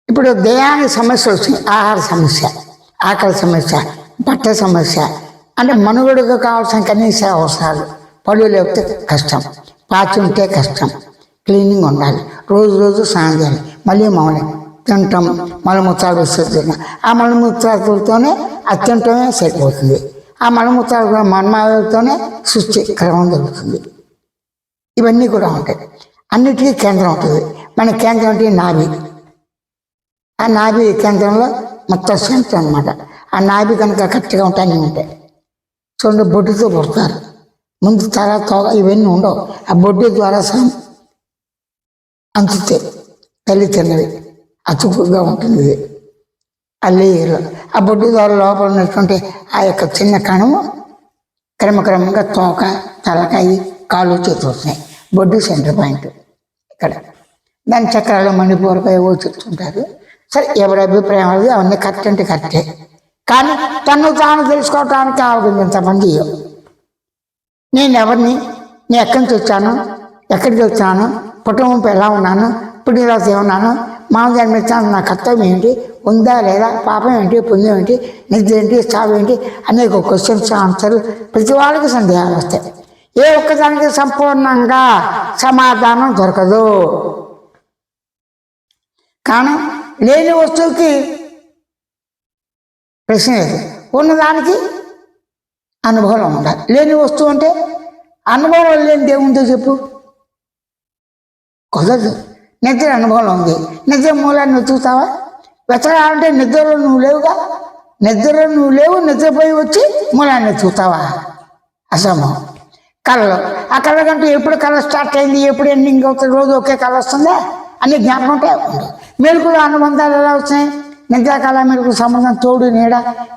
ఇప్పుడు దేహానికి సమస్యలు వచ్చినాయి. ఆహార సమస్య, ఆకలి సమస్య, బట్ట సమస్య, అంటే మనుగడకు కావాల్సిన కనీస అవసరాలు. పళ్ళు లేకపోతే కష్టం, పాచి ఉంటే కష్టం, క్లీనింగ్ ఉండాలి, రోజు రోజు స్నానం చేయాలి, మళ్ళీ మౌనం తింటాం, మలమూత్రాలు వస్తుంది. ఆ మలమూత్రాలతోనే అది తింటమే సరిపోతుంది. ఆ మలమూత్రాలు మన్మాలతోనే సృష్టి క్రమం జరుగుతుంది. ఇవన్నీ కూడా ఉంటాయి. అన్నిటికీ కేంద్రం ఉంటుంది. మన కేంద్రం అంటే నాభి. ఆ నాభి కేంద్రంలో మొత్తం సెంటర్ అనమాట. ఆ నాభి కనుక కరెక్ట్గా ఉంటాయి ఉంటాయి. చూడండి, బొడ్డుతో పుడతారు. ముందు తల తోగ ఇవన్నీ ఉండవు. ఆ బొడ్డు ద్వారా అంతుతాయి. తల్లి తిన్నది అతుకుగా ఉంటుంది. ఇది అల్లేరు. ఆ బొడ్డు ద్వారా లోపల ఉన్నటువంటి ఆ యొక్క చిన్న కణము క్రమక్రమంగా తోక, తలకాయ, కాళ్ళు, చేతులు వస్తున్నాయి. బొడ్డు సెంటర్ పాయింట్ ఇక్కడ. దాని చక్రాలు మణిపూరపై ఏవో చెప్తుంటారు. సరే, ఎవరి అభిప్రాయం అది, అవన్నీ కరెక్ట్ అంటే కరెక్టే. కానీ తను తాను తెలుసుకోవటానికి ఆలోచించమంది. నేను ఎవరిని, నేను ఎక్కడి నుంచి వచ్చాను, ఎక్కడికి వచ్చాను, కుటుంబంపై ఎలా ఉన్నాను, పుట్టినరోజు ఏమన్నాను, మామ జన్మించాను, నా కర్తవ్యం ఏంటి, ఉందా లేదా, పాపం ఏంటి, పుణ్యం ఏంటి, నిద్ర ఏంటి, చావు ఏంటి, అనేక క్వశ్చన్స్ ఆన్సర్లు ప్రతి వాళ్ళకి సందేహాలు వస్తాయి. ఏ ఒక్కదానికి సంపూర్ణంగా సమాధానం దొరకదు. కానీ లేని వస్తువుకి ప్రశ్న లేదు, ఉన్నదానికి అనుభవం ఉండాలి. లేని వస్తువు అంటే అనుభవం లేని దేవుందో చెప్పు, కుదరదు. నిద్ర అనుభవం ఉంది, నిద్ర మూలాన్ని వెతుకుతావా? వెతకాలంటే నిద్రలో నువ్వు లేవుగా. నిద్రలో నువ్వు లేవు, నిద్రపోయి వచ్చి మూలాన్ని వెతుకుతావా? అసంభవం. కళలు, ఆ కళ కంటే ఎప్పుడు కళ స్టార్ట్ అయింది, ఎప్పుడు ఎండింగ్ అవుతుంది, రోజు ఒకే కళ వస్తుందా అన్ని జ్ఞాపకం ఉంటే ఉండదు. మెలకులు అనుబంధాలు ఎలా వచ్చినాయి? నిద్రాకాల మెలకు సంబంధం, తోడు నీడ,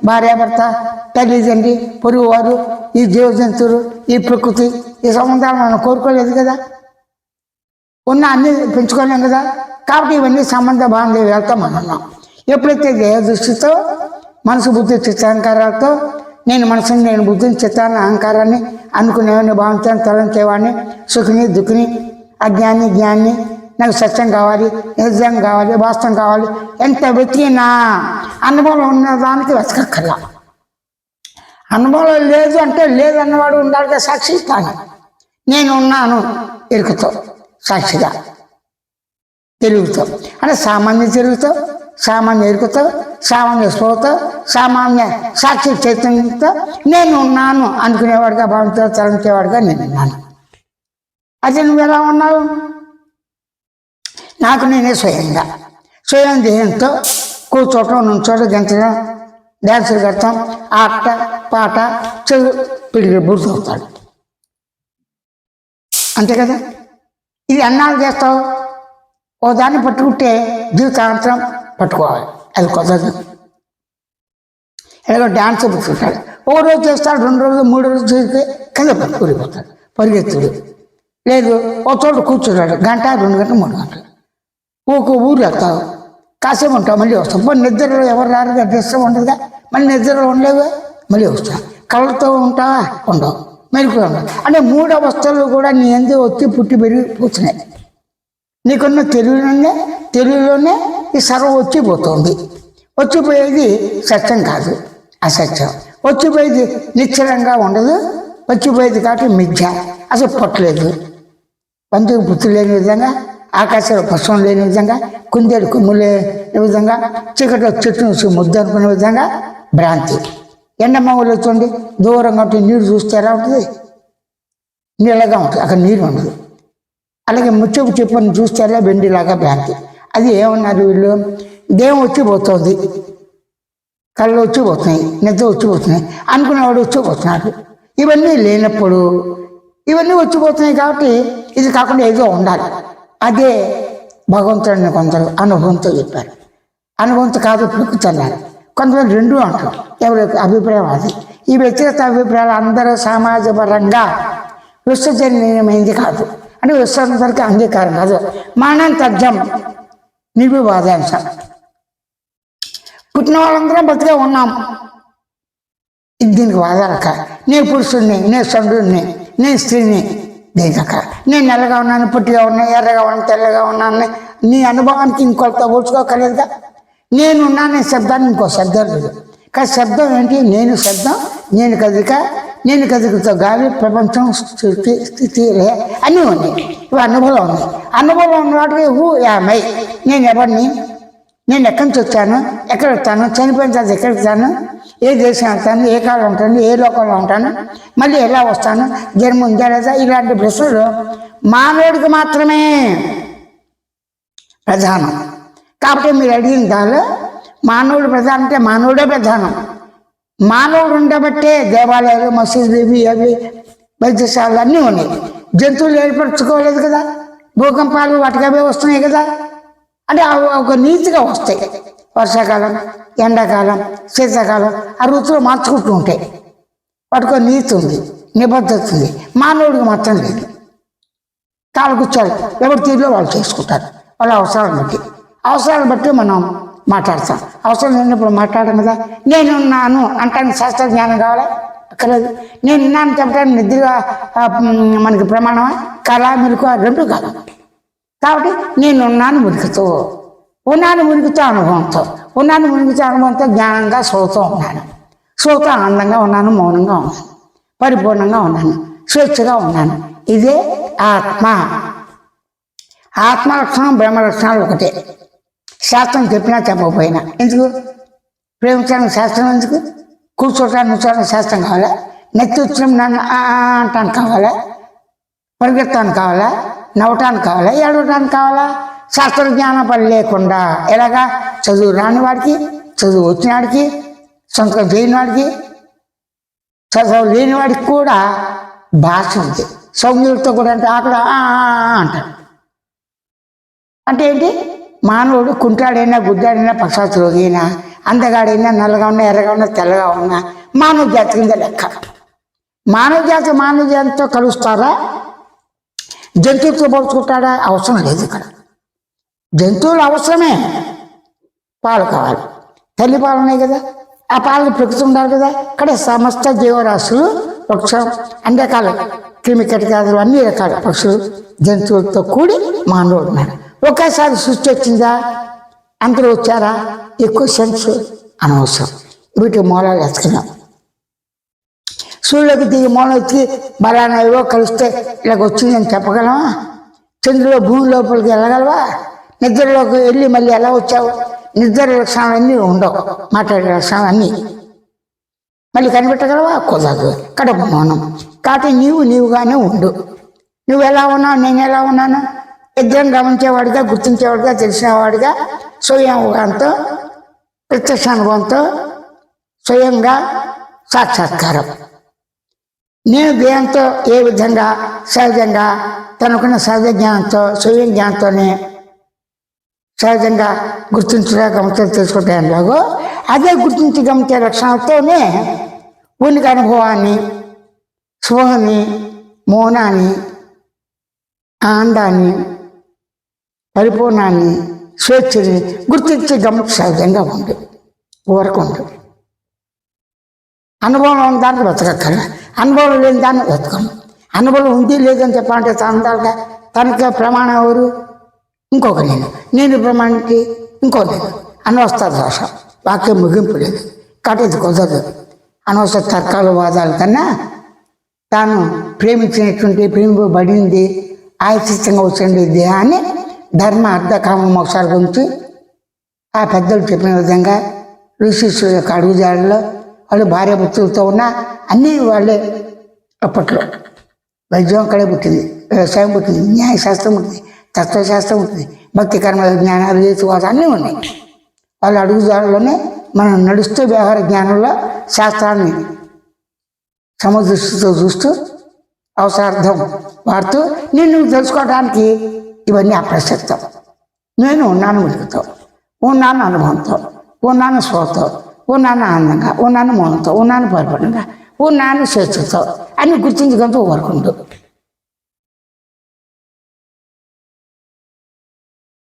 భార్యాభర్త, తల్లిదండ్రి, పొరుగు వారు, ఈ జీవజంతువులు, ఈ ప్రకృతి, ఈ సంబంధాలు మనం కోరుకోలేదు కదా, ఉన్న అన్ని పెంచుకోలేం కదా. కాబట్టి ఇవన్నీ సంబంధ భావనలు వెళ్తాం మనం ఉన్నాం. ఎప్పుడైతే దేహ దృష్టితో, మనసు బుద్ధి చిత్తాహంకారాలతో, నేను మనసుని, నేను బుద్ధిని, చిత్తాన్ని, అహంకారాన్ని అనుకునేవాడిని, భావించాను, తలంచేవాడిని, సుఖిని, దుఃఖిని, అజ్ఞాని, జ్ఞాన్ని, నాకు సత్యం కావాలి, నిజం కావాలి, వాస్తవం కావాలి, ఎంత వెతికినా అనుభవం ఉన్నదానికి వెతకక్కర్లా. అనుభవం లేదు అంటే లేదు అన్నవాడు ఉండాలిగా సాక్షి. తాను నేను ఉన్నాను ఎరుకతో, సాక్షిగా, తెలుగుతో, అంటే సామాన్య తెలుగుతో, సామాన్య ఎరుకతో, సామాన్య స్పృహతో, సామాన్య సాక్షి చైతన్యంతో నేను ఉన్నాను అనుకునేవాడుగా, భావించే తలంచేవాడుగా నేను ఉన్నాను. అది నువ్వు ఎలా ఉన్నావు? నాకు నేనే స్వయంగా, స్వయం దేహంతో కూర్చోటం, నుంచోటం, గంటడం, డ్యాన్సులు కడతాం, ఆట పాట, చెడు పిడికి బుర్తవుతాడు, అంతే కదా. ఇది అన్నాలు చేస్తావు, ఓ దాన్ని పట్టుకుంటే జీవితాంతరం పట్టుకోవాలి, అది కుదరదు. ఎలాగో డ్యాన్స్ పుట్టుకుంటాడు, ఓ రోజు చేస్తాడు, 2 రోజులు 3 రోజులు చేస్తే కింద పట్టుకుడిపోతాడు, పరిగెత్తుడు లేదు. ఓ చోట కూర్చుంటాడు, 1 గంట 2 గంటలు 3 గంటలు, ఊరు వెళ్తావు, కాసేపు ఉంటావు, మళ్ళీ వస్తావు. మరి నిద్రలో ఎవరు రారుగా, డిస్టర్బ్ ఉండదుగా, మళ్ళీ నిద్రలో ఉండలేవుగా, మళ్ళీ వస్తావు. కళ్ళతో ఉంటావా? ఉండవు. మెలకు ఉండవు. అంటే 3 అవస్థలు కూడా నీ ఎందు వచ్చి పుట్టి పెరిగి కూర్చున్నాయి. నీకున్న తెలుగులోనే ఈ సర్వం వచ్చిపోతుంది. వచ్చిపోయేది సత్యం కాదు, అసత్యం. వచ్చిపోయేది నిశ్చలంగా ఉండదు, వచ్చిపోయేది కాబట్టి మిథ్య, అసలు పట్టలేదు. పందికి పుత్తులు లేని విధంగా, ఆకాశంలో పుష్పం లేని విధంగా, కుందేలు కొమ్ము లేని విధంగా, చీకట్లో చెట్టు ముద్దు అనుకునే విధంగా భ్రాంతి. ఎండమూలు వచ్చండి, దూరంగా ఉంటే నీరు చూస్తే ఎలా ఉంటుంది? నీళ్ళగా ఉంటుంది, అక్కడ నీరు ఉండదు. అలాగే ముచ్చపు చెప్పుని చూస్తే ఎలా? వెండిలాగా భ్రాంతి. అది ఏమన్నారు వీళ్ళు? దేహం వచ్చిపోతుంది, కళ్ళు వచ్చిపోతున్నాయి, నిద్ర వచ్చిపోతున్నాయి, అనుకునేవాడు వచ్చిపోతున్నాడు. ఇవన్నీ లేనప్పుడు ఇవన్నీ వచ్చిపోతున్నాయి కాబట్టి ఇది కాకుండా ఏదో ఉండాలి. అదే భగవంతుడిని కొందరు అనుభవంతో చెప్పారు. అనుభవంతో కాదు ప్రకృతి అన్నారు, కొంతమంది 2 అంటారు. ఎవరి అభిప్రాయం అది. ఈ వ్యక్తిగత అభిప్రాయాలు అందరూ సమాజపరంగా విశ్వజనీయమైంది కాదు, అంటే విశ్వానికి అంగీకారం కాదు. మానంతర్జం నిర్వివాదాంశం. పుట్టిన వాళ్ళందరం బతిగా ఉన్నాం, దీనికి వాదాలక. నేను పురుషుడిని, నేను చంద్రుడిని, నేను స్త్రీని, దీనిక. నేను నల్లగా ఉన్నాను, పుట్టిగా ఉన్నాను, ఎర్రగా ఉన్నాను, తెల్లగా ఉన్నాను, నీ అనుభవానికి ఇంకొకరితో పోల్చుకోకలేదుగా. నేనున్నానే శబ్దాన్ని ఇంకో శబ్దం లేదు. కానీ శబ్దం ఏంటి? నేను శబ్దం, నేను కదిక, నేను కదికతో గాలి, ప్రపంచం, స్థితి అన్నీ ఉన్నాయి. ఇవి అనుభవం ఉన్నాయి. అనుభవం ఉన్న వాటికి యామై, నేను ఎవరిని, నేను ఎక్కడి నుంచి వచ్చాను, ఎక్కడ వస్తాను, చనిపోయిన తర్వాత ఎక్కడికి వెళ్తాను, ఏ దేశం వెళ్తాను, ఏ కాలం ఉంటాను, ఏ లోకంలో ఉంటాను, మళ్ళీ ఎలా వస్తాను, జన్మ ఉందా లేదా, ఇలాంటి ప్రశ్నలు మానవుడికి మాత్రమే ప్రధానం. కాబట్టి మీరు అడిగిన దానిలో మానవుడు ప్రధానం అంటే మానవుడే ప్రధానం. మానవుడు ఉండబట్టే దేవాలయాలు, మసీదులు, ఇవి అవి వైద్యశాలలు అన్నీ ఉన్నాయి. జంతువులు ఏర్పరచుకోలేదు కదా, భూకంపాలు వాటికి అవే వస్తున్నాయి కదా. అంటే ఒక నీతిగా వస్తాయి. వర్షాకాలం, ఎండాకాలం, శీతాకాలం ఆ ఋతువులు మార్చుకుంటూ ఉంటాయి. వాటికి ఒక నీతి ఉంది, నిబద్ధత ఉంది. మానవుడికి మాత్రం లేదు. తాళ కూర్చోాలి, ఎవరి తీరులో వాళ్ళు చేసుకుంటారు వాళ్ళ అవసరాలను బట్టి మనం మాట్లాడతాం. అవసరం లేనప్పుడు మాట్లాడడం కదా. నేనున్నాను అంటానికి శాస్త్ర జ్ఞానం కావాలా? అక్కర్లేదు. నేనున్నాను చెప్పడానికి నిద్రగా మనకి ప్రమాణమా? కళ, మెలకు రెండు కాదు. కాబట్టి నేనున్నాను మురికితో, ఉన్నాను మురికితో అనుభవంతో, ఉన్నాను మురికితో అనుభవంతో జ్ఞానంగా శ్రోతో ఉన్నాను, శ్రోత ఆనందంగా ఉన్నాను, మౌనంగా ఉన్నాను, పరిపూర్ణంగా ఉన్నాను, స్వేచ్ఛగా ఉన్నాను. ఇదే ఆత్మ. ఆత్మ లక్షణం బ్రహ్మ లక్షణాలు ఒకటే. శాస్త్రం చెప్పినా చెప్పకపోయినా ఎందుకు? ప్రేమించడానికి శాస్త్రం ఎందుకు? కూర్చోటానికి కూర్చోడానికి శాస్త్రం కావాలా? నెత్తి వచ్చిన నన్ను అంటానికి కావాలా? పరిగెత్తానికి కావాలా? నవ్వటానికి కావాలా? ఏడవటానికి కావాలా? శాస్త్ర జ్ఞానం పని లేకుండా ఎలాగా? చదువు రాని వాడికి, చదువు వచ్చిన వాడికి, సొంతం చేయని వాడికి, చదువు లేని వాడికి కూడా భాష ఉంది. సౌమ్యులతో కూడా అంటే అక్కడ అంటాడు. అంటే ఏంటి? మానవుడు కుంటాడైనా, గుడ్డాడైనా, పక్షాత్ రోగి అయినా, అందగాడైనా, నల్లగా ఉన్నా, ఎర్రగా ఉన్నా, తెల్లగా ఉన్నా మానవ జాతి కింద లెక్క. మానవ జాతితో కలుస్తారా? జంతువులతో పోల్చుకుంటాడా? అవసరం లేదు. ఇక్కడ జంతువులు అవసరమే, పాలు కావాలి, తల్లి పాలు ఉన్నాయి కదా, ఆ పాలను ప్రకృతి ఉండాలి కదా. ఇక్కడ సమస్త జీవరాశులు, వృక్షం, అన్ని రకాల క్రిమి కీటకాదులు, అన్ని రకాల పక్షులు, జంతువులతో కూడి మానవుడు ఉన్నాడు. ఒకేసారి సృష్టి వచ్చిందా? అందరూ వచ్చారా? ఈ క్వశ్చన్స్ అనవసరం. వీటి మూలాలు ఎత్తుకున్నాం. సూర్యుడికి దిగి మూలం ఎత్తి బలానా ఏవో కలిస్తే ఇలాగ వచ్చిందని చెప్పగలవా? చంద్రులో భూమి లోపలికి వెళ్ళగలవా? నిద్రలోకి వెళ్ళి మళ్ళీ ఎలా వచ్చావు? నిద్ర లక్షణాలు అన్నీ ఉండవు, మాట్లాడే లక్షణాలు అన్నీ మళ్ళీ కనిపెట్టగలవా? కుదరదు. కడుపు మౌనం. కాబట్టి నీవుగానే ఉండు. నువ్వు ఎలా ఉన్నావు, నేను ఎలా ఉన్నాను, ఇద్దరం గమనించేవాడిగా, గుర్తించేవాడిగా, తెలిసినవాడిగా, స్వయంతో, ప్రత్యక్ష అనుభవంతో, స్వయంగా సాక్షాత్కారం. నేను దేహంతో ఏ విధంగా సహజంగా తనకున్న సహజ జ్ఞానంతో, స్వయం జ్ఞానంతోనే సహజంగా గుర్తించగా గమనించడం తెలుసుకుంటాయనిలాగో, అదే గుర్తించి గమనించే లక్షణాలతోనే ఉనికి అనుభవాన్ని, స్పృహని, మౌనాన్ని, ఆనందాన్ని, పరిపూర్ణాన్ని, స్వేచ్ఛని గుర్తించి గమనించి సహజంగా ఉండు, ఊరకు ఉండు. అనుభవం ఉన్న దాన్ని వెతకక్కల, అనుభవం లేని దాన్ని వెతకను. అనుభవం ఉంది లేదని చెప్పాలంటే తనగా తనకి ప్రమాణం ఎవరు? ఇంకొక నేను ప్రమాణానికి ఇంకో నేను. అనవస్థ దోష, వాక్యం ముగింపు లేదు. కాబట్టి ఇది కుదరదు. అనవసర తర్కాలు, వాదాల కన్నా తాను ప్రేమించినటువంటి, ప్రేమింపబడింది, ఆయుచితంగా వచ్చిన దేహాన్ని ధర్మ, అర్థ, కామ, మోక్షాల గురించి ఆ పెద్దలు చెప్పిన విధంగా ఋషిష్యుల యొక్క అడుగుజాడలో వాళ్ళు భార్యాభర్తలతో ఉన్న అన్నీ వాళ్ళే. అప్పట్లో వైద్యం అక్కడే పుట్టింది, వ్యవసాయం పుట్టింది, న్యాయశాస్త్రం పుట్టింది, తత్వశాస్త్రం పుట్టింది, భక్తి కర్మ జ్ఞానాలు, హేతువాదాలు అన్నీ ఉన్నాయి. వాళ్ళ అడుగుజాడలోనే మనం నడుస్తూ వ్యవహార జ్ఞానంలో శాస్త్రాన్ని సమదృష్టితో చూస్తూ అవసరార్థం వాడుతూ నేను తెలుసుకోవడానికి ఇవన్నీ అప్రసక్తం. నేను ఉన్నాను వెలుగుతో, ఉన్నాను అనుభవంతో, ఉన్నాను స్వతో, ఉన్నాను ఆనందంగా, ఉన్నాను మౌనంతో, ఉన్నాను పరిపూర్ణంగా, ఉన్నాను స్వేచ్ఛతో అన్ని గుర్తించగలతో ఊరుకుంటూ